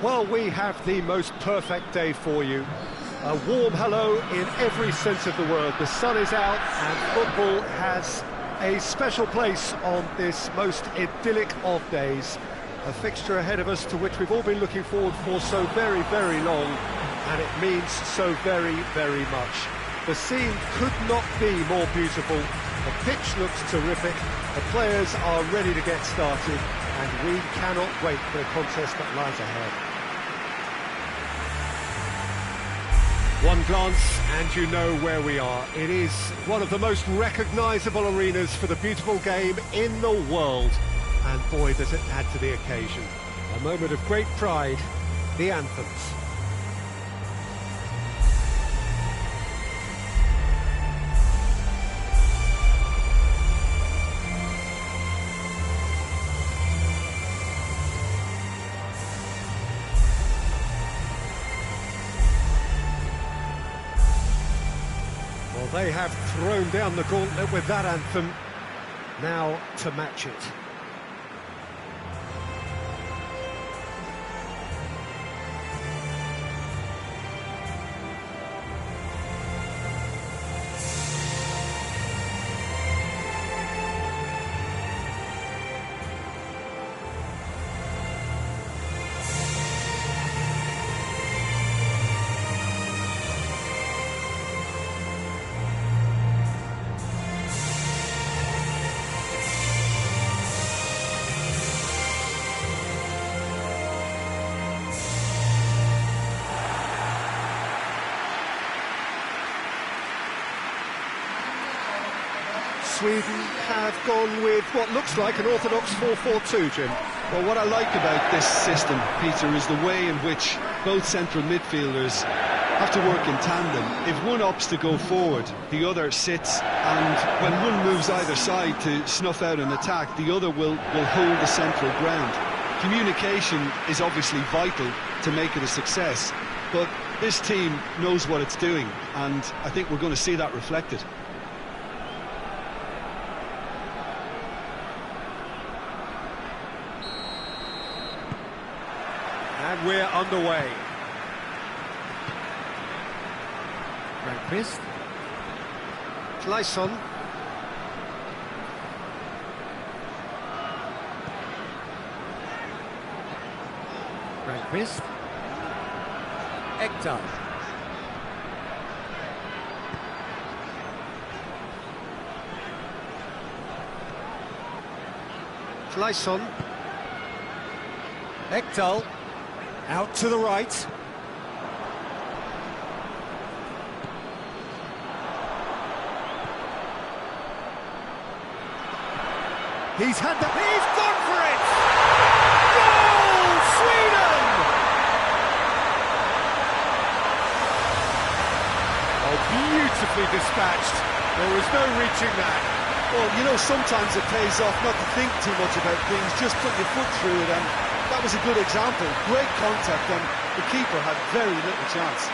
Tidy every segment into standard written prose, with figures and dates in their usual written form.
Well, we have the most perfect day for you. A warm hello in every sense of the word. The sun is out and football has a special place on this most idyllic of days. A fixture ahead of us to which we've all been looking forward for so very, very long, and it means so very, very much. The scene could not be more beautiful. The pitch looks terrific. The players are ready to get started, and we cannot wait for the contest that lies ahead. One glance and you know where we are. It is one of the most recognisable arenas for the beautiful game in the world. And boy, does it add to the occasion. A moment of great pride, the anthems. Well, they have thrown down the gauntlet with that anthem. Now to match it. Sweden have gone with what looks like an orthodox 4-4-2, Jim. Well, what I like about this system, Peter, is the way in which both central midfielders have to work in tandem. If one opts to go forward, the other sits, and when one moves either side to snuff out an attack, the other will hold the central ground. Communication is obviously vital to make it a success, but this team knows what it's doing, and I think we're going to see that reflected. And we're underway. Rankvist. Gleison. Rankvist. Ekdal. Gleison. Ekdal. Out to the right. He's had the... He's gone for it! Goal! Sweden! Oh, beautifully dispatched. There was no reaching that. Well, you know, sometimes it pays off not to think too much about things, just put your foot through it, and that was a good example. Great contact, and the keeper had very little chance.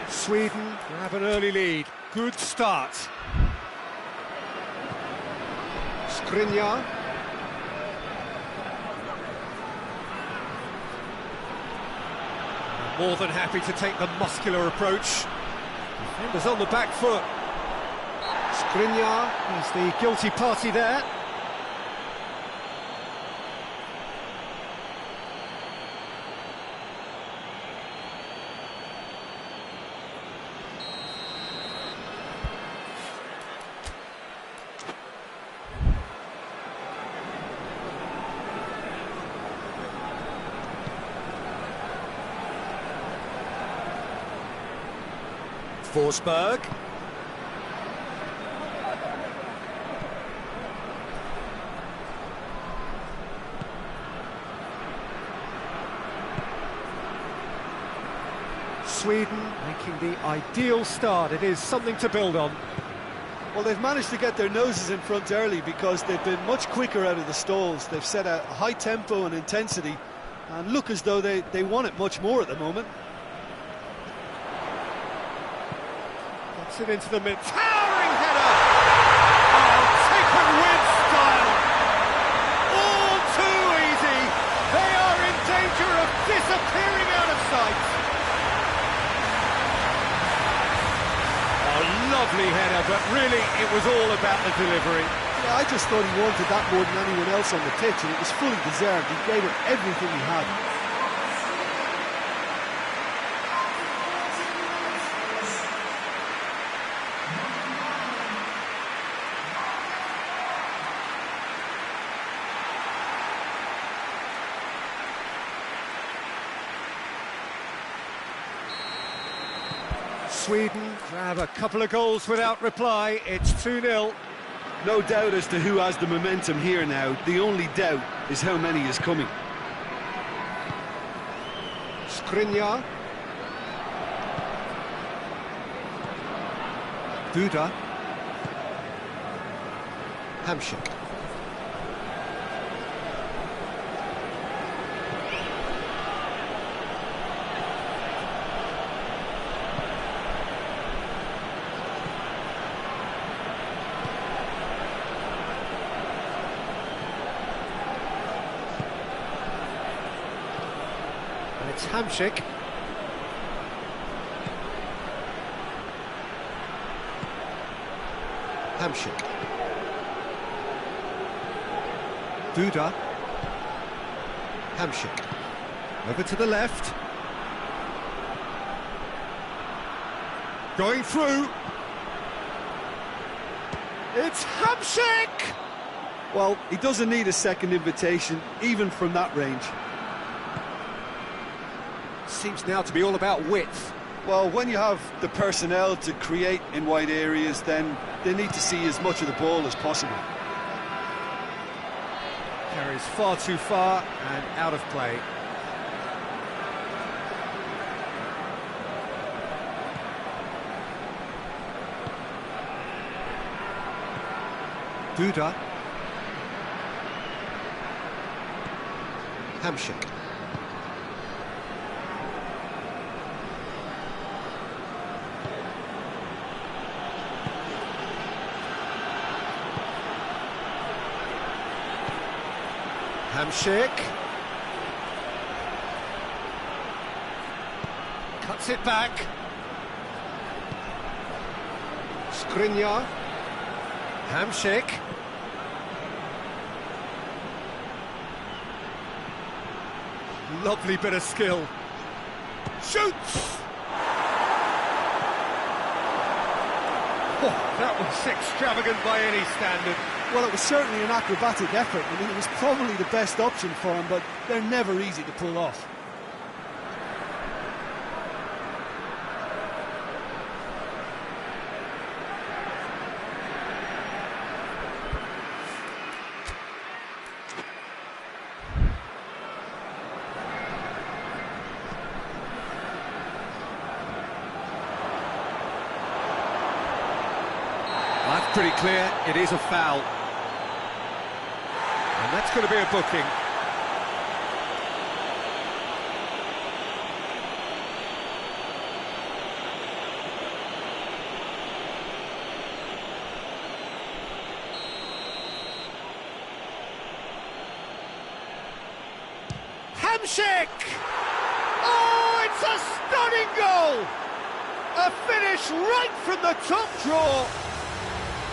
Sweden have an early lead. Good start. Skriniar. More than happy to take the muscular approach. Defenders on the back foot. Skriniar is the guilty party there. Forsberg. Sweden making the ideal start. It is something to build on. Well, they've managed to get their noses in front early because they've been much quicker out of the stalls. They've set a high tempo and intensity and look as though they want it much more at the moment. Gets it into the mid. Towering header! Oh, taken with style! All too easy! They are in danger of disappearing out of sight! Lovely header, but really it was all about the delivery. Yeah, I just thought he wanted that more than anyone else on the pitch, and it was fully deserved. He gave it everything he had. Sweden grab a couple of goals without reply. It's 2-0. No doubt as to who has the momentum here now. The only doubt is how many is coming. Skriniar. Duda. Hamšík. It's Hamšík. Hamšík. Duda. Hamšík. Over to the left. Going through. It's Hamšík! Well, he doesn't need a second invitation, even from that range. Seems now to be all about width. Well, when you have the personnel to create in wide areas, then they need to see as much of the ball as possible. Carries far too far and out of play. Duda. Hamšík. Hamšík. Cuts it back. Skriniar. Hamšík. Lovely bit of skill. Shoots! Oh, that was extravagant by any standard. Well, it was certainly an acrobatic effort. I mean, it was probably the best option for him, but they're never easy to pull off. That's pretty clear, it is a foul. And that's going to be a booking. Hamšík! Oh, it's a stunning goal! A finish right from the top draw.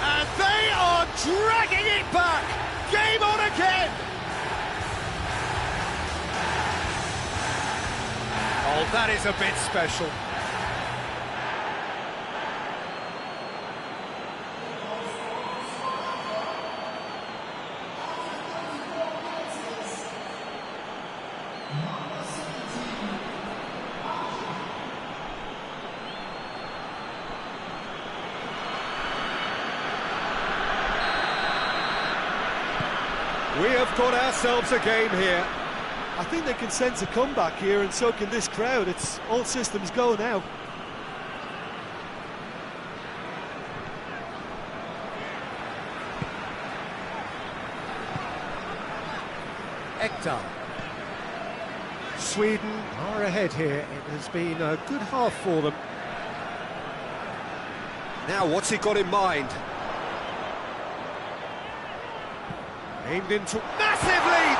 And they are dragging it back! Game on again! Oh, that is a bit special. We have got ourselves a game here. I think they can sense a comeback here, and so can this crowd. It's all systems go now. Ekdal. Sweden are ahead here. It has been a good half for them. Now, what's he got in mind? Aimed into massive lead!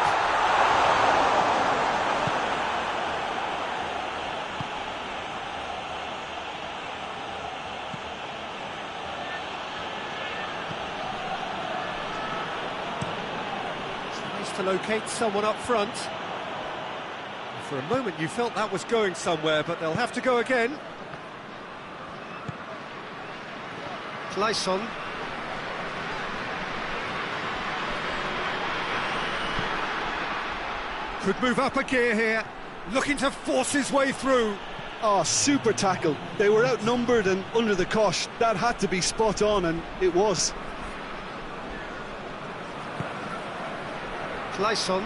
Tries to locate someone up front. For a moment you felt that was going somewhere, but they'll have to go again. Kleisson. Could move up a gear here, looking to force his way through. Oh, super tackle. They were outnumbered and under the cosh. That had to be spot on, and it was. Kleisson.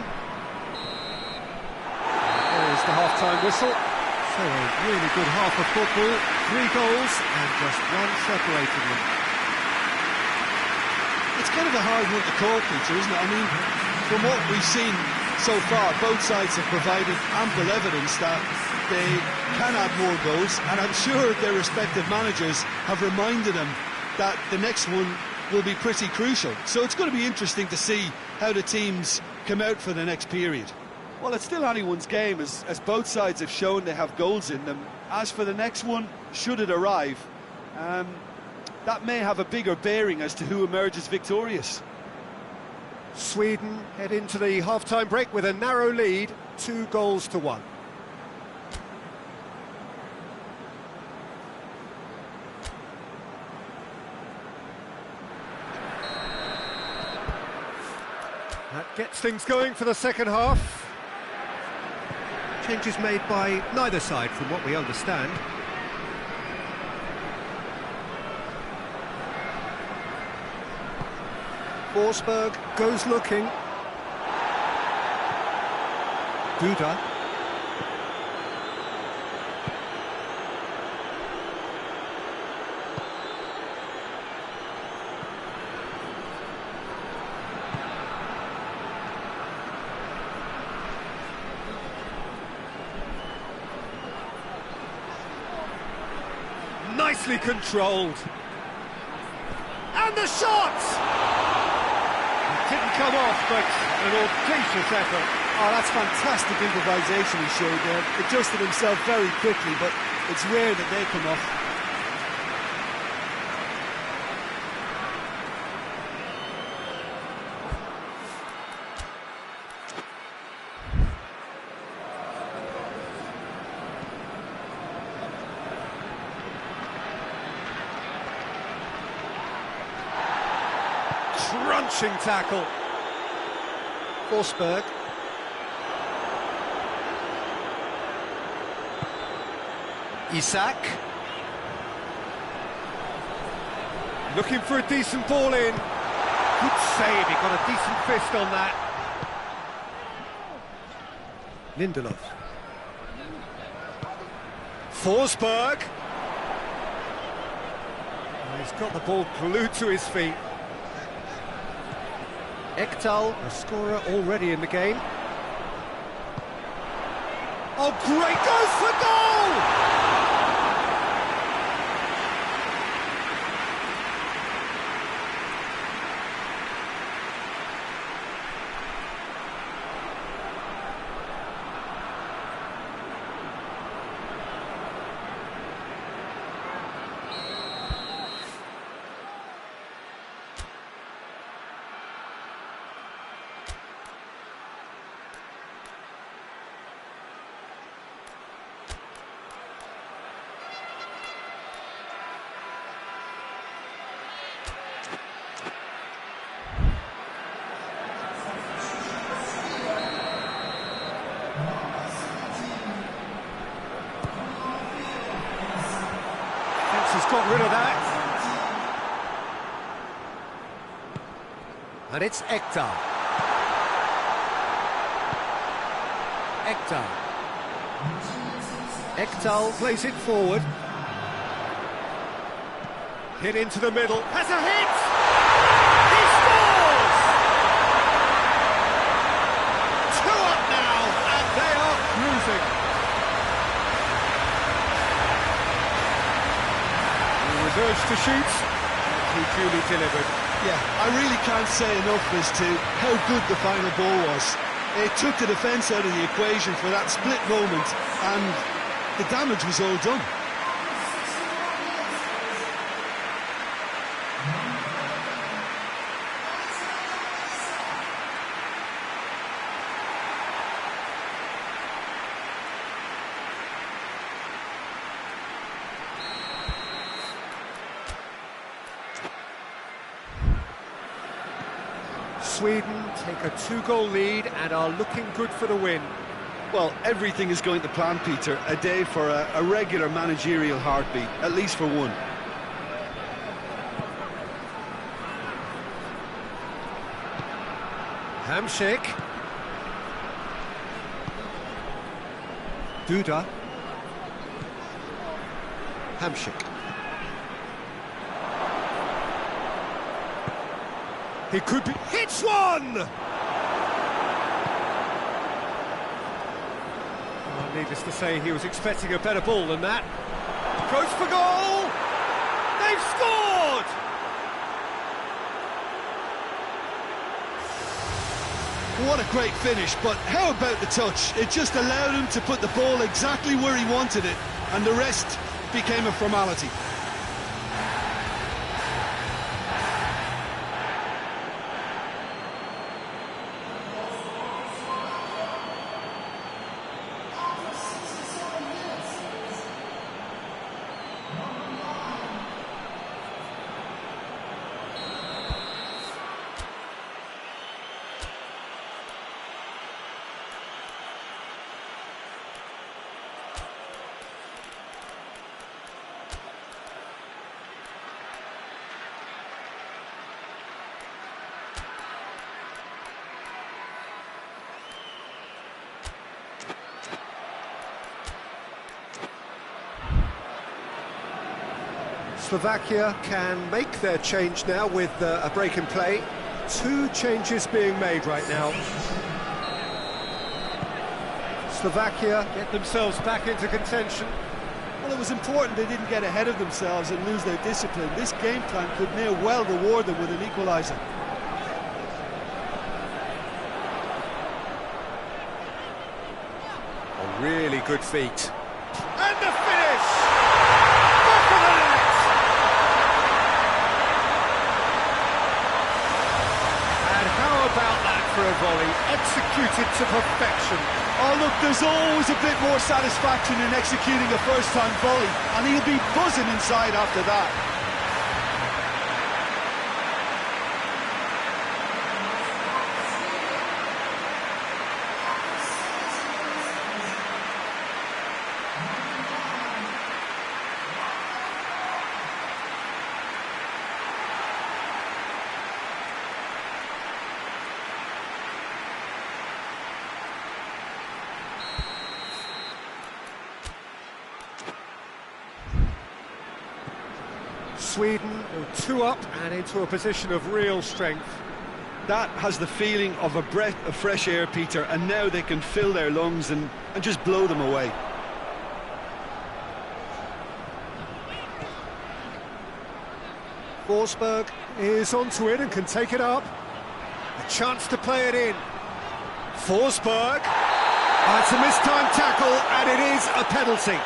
There's the half-time whistle. So a really good half of football. 3 goals and just one separating them. It's kind of a hard one to call, Peter, isn't it? I mean, from what we've seen so far, both sides have provided ample evidence that they can add more goals, and I'm sure their respective managers have reminded them that the next one will be pretty crucial. So it's going to be interesting to see how the teams come out for the next period. Well, it's still anyone's game, as both sides have shown they have goals in them. As for the next one, should it arrive, that may have a bigger bearing as to who emerges victorious. Sweden head into the half-time break with a narrow lead, 2 goals to 1. That gets things going for the second half. Changes made by neither side, from what we understand. Forsberg goes looking. Duda. Nicely controlled. And the shot! It didn't come off, but an audacious effort. Oh, that's fantastic improvisation he showed there. Adjusted himself very quickly, but it's rare that they come off. Crunching tackle. Forsberg. Isak. Looking for a decent ball in. Good save, he got a decent fist on that. Lindelof. Forsberg. He's got the ball glued to his feet. Ekdal, a scorer already in the game. Oh, great, goes for goal! He's got rid of that. And it's Ekdal. Ekdal. Ekdal plays it forward. Hit into the middle. Has a hit! He scores! 2 up now, and they are cruising. He was urged to shoot, and he duly delivered. Yeah, I really can't say enough as to how good the final ball was. It took the defence out of the equation for that split moment, and the damage was all done. Sweden take a 2-goal lead and are looking good for the win. Well, everything is going to plan, Peter. A day for a regular managerial heartbeat, at least for one. Hamšík. Duda. Hamšík. He could be... Hits one! Well, needless to say, he was expecting a better ball than that. Goes for goal! They've scored! What a great finish, but how about the touch? It just allowed him to put the ball exactly where he wanted it, and the rest became a formality. Slovakia can make their change now with a break in play. 2 changes being made right now. Slovakia get themselves back into contention. Well, it was important they didn't get ahead of themselves and lose their discipline. This game plan could near well reward them with an equaliser. A really good feat. And the finish! Back of the net! And how about that for a volley? Executed to perfection. Oh, look, there's always a bit more satisfaction in executing a first-time volley, and he'll be buzzing inside after that. Sweden go 2 up and into a position of real strength. That has the feeling of a breath of fresh air, Peter, and now they can fill their lungs and just blow them away. Forsberg is onto it and can take it up. A chance to play it in. Forsberg. It's a mistimed tackle and it is a penalty.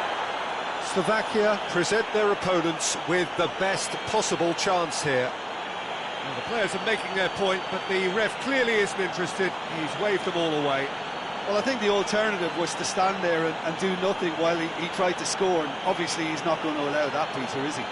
Slovakia present their opponents with the best possible chance here. Well, the players are making their point, but the ref clearly isn't interested. He's waved them all away. Well, I think the alternative was to stand there and do nothing while he tried to score, and obviously he's not going to allow that, Peter, is he?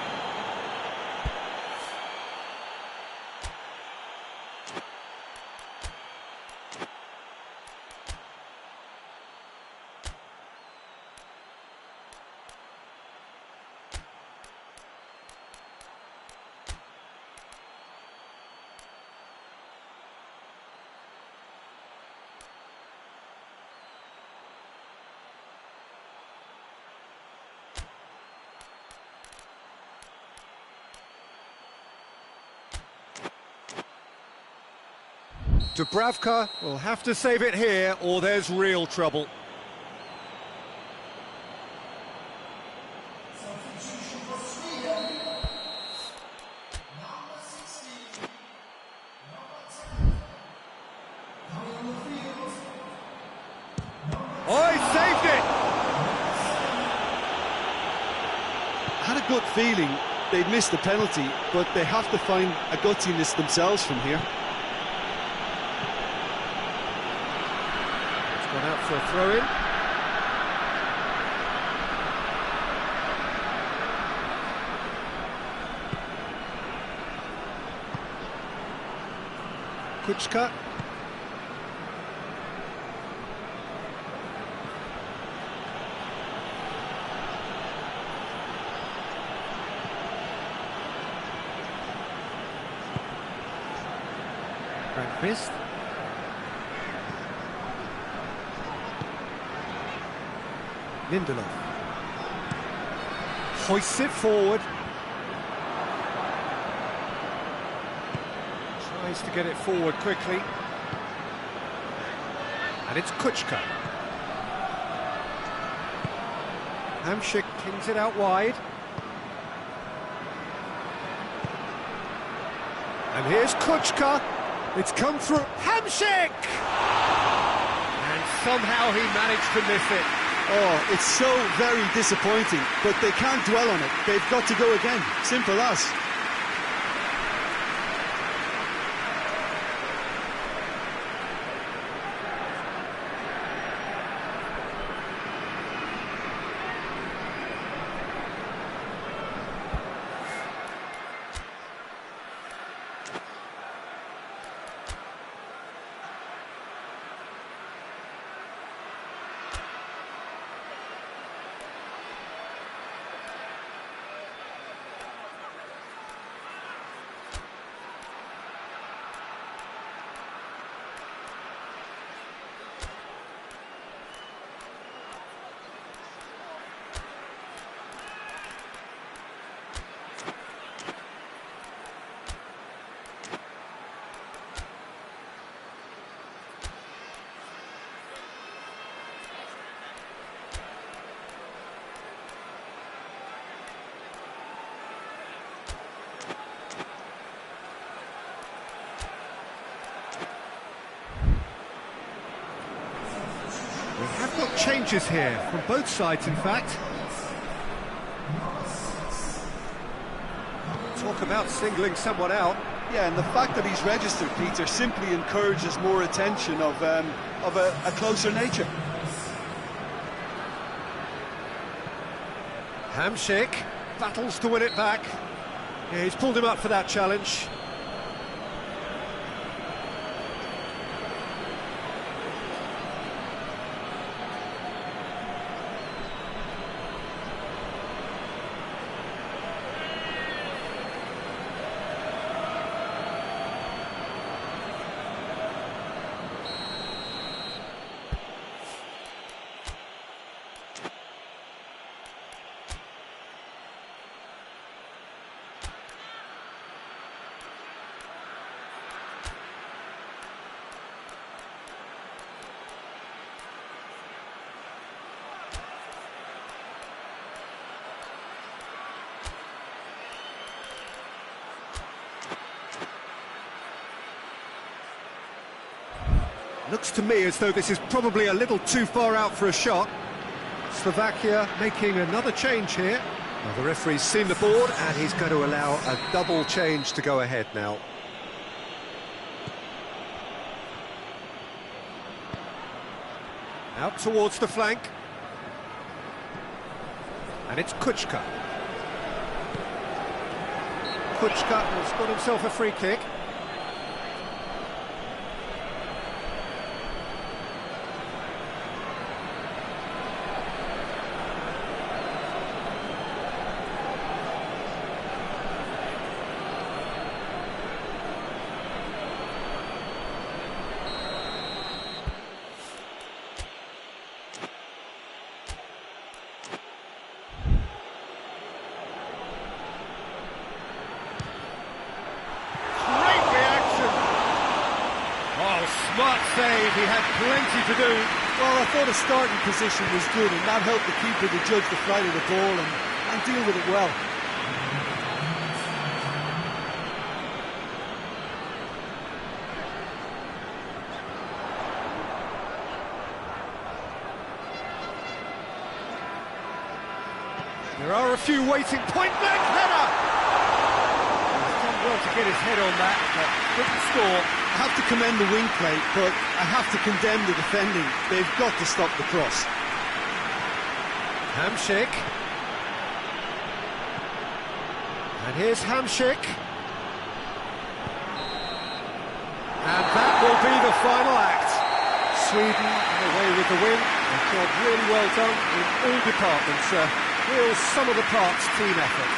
Dubravka will have to save it here, or there's real trouble. Oh, he saved it! Had a gut feeling they'd missed the penalty, but they have to find a gutsiness themselves from here. It's gone out for a throw-in. Kuchka. Fist. Lindelof hoists it forward, tries to get it forward quickly, and it's Kuchka. Hamšík kings it out wide, and here's Kuchka. It's come through. Hamšík! And somehow he managed to miss it. Oh, it's so very disappointing, but they can't dwell on it. They've got to go again. Simple as. We have got changes here, from both sides in fact. Talk about singling someone out. Yeah, and the fact that he's registered, Peter, simply encourages more attention of a closer nature. Hamšík battles to win it back. Yeah, he's pulled him up for that challenge. Looks to me as though this is probably a little too far out for a shot. Slovakia making another change here. Well, the referee's seen the board and he's going to allow a double change to go ahead now. Out towards the flank. And it's Kuchka. Kuchka has got himself a free kick. Well, smart save, he had plenty to do. Well, I thought his starting position was good, and that helped the keeper to judge the flight of the ball and deal with it well. There are a few waiting. Point blank header! He's done well to get his head on that, but couldn't score. I have to commend the wing play, but I have to condemn the defending. They've got to stop the cross. Hamšík. And here's Hamšík. And that will be the final act. Sweden away with the win. A job really well done in all departments. Real sum-of-the-parts team effort.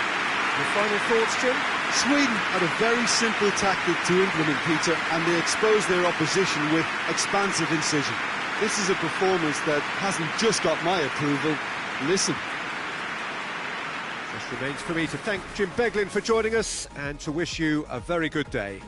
Your final thoughts, Jim? Sweden had a very simple tactic to implement, Peter, and they exposed their opposition with expansive incision. This is a performance that hasn't just got my approval. Listen. Just remains for me to thank Jim Beglin for joining us and to wish you a very good day.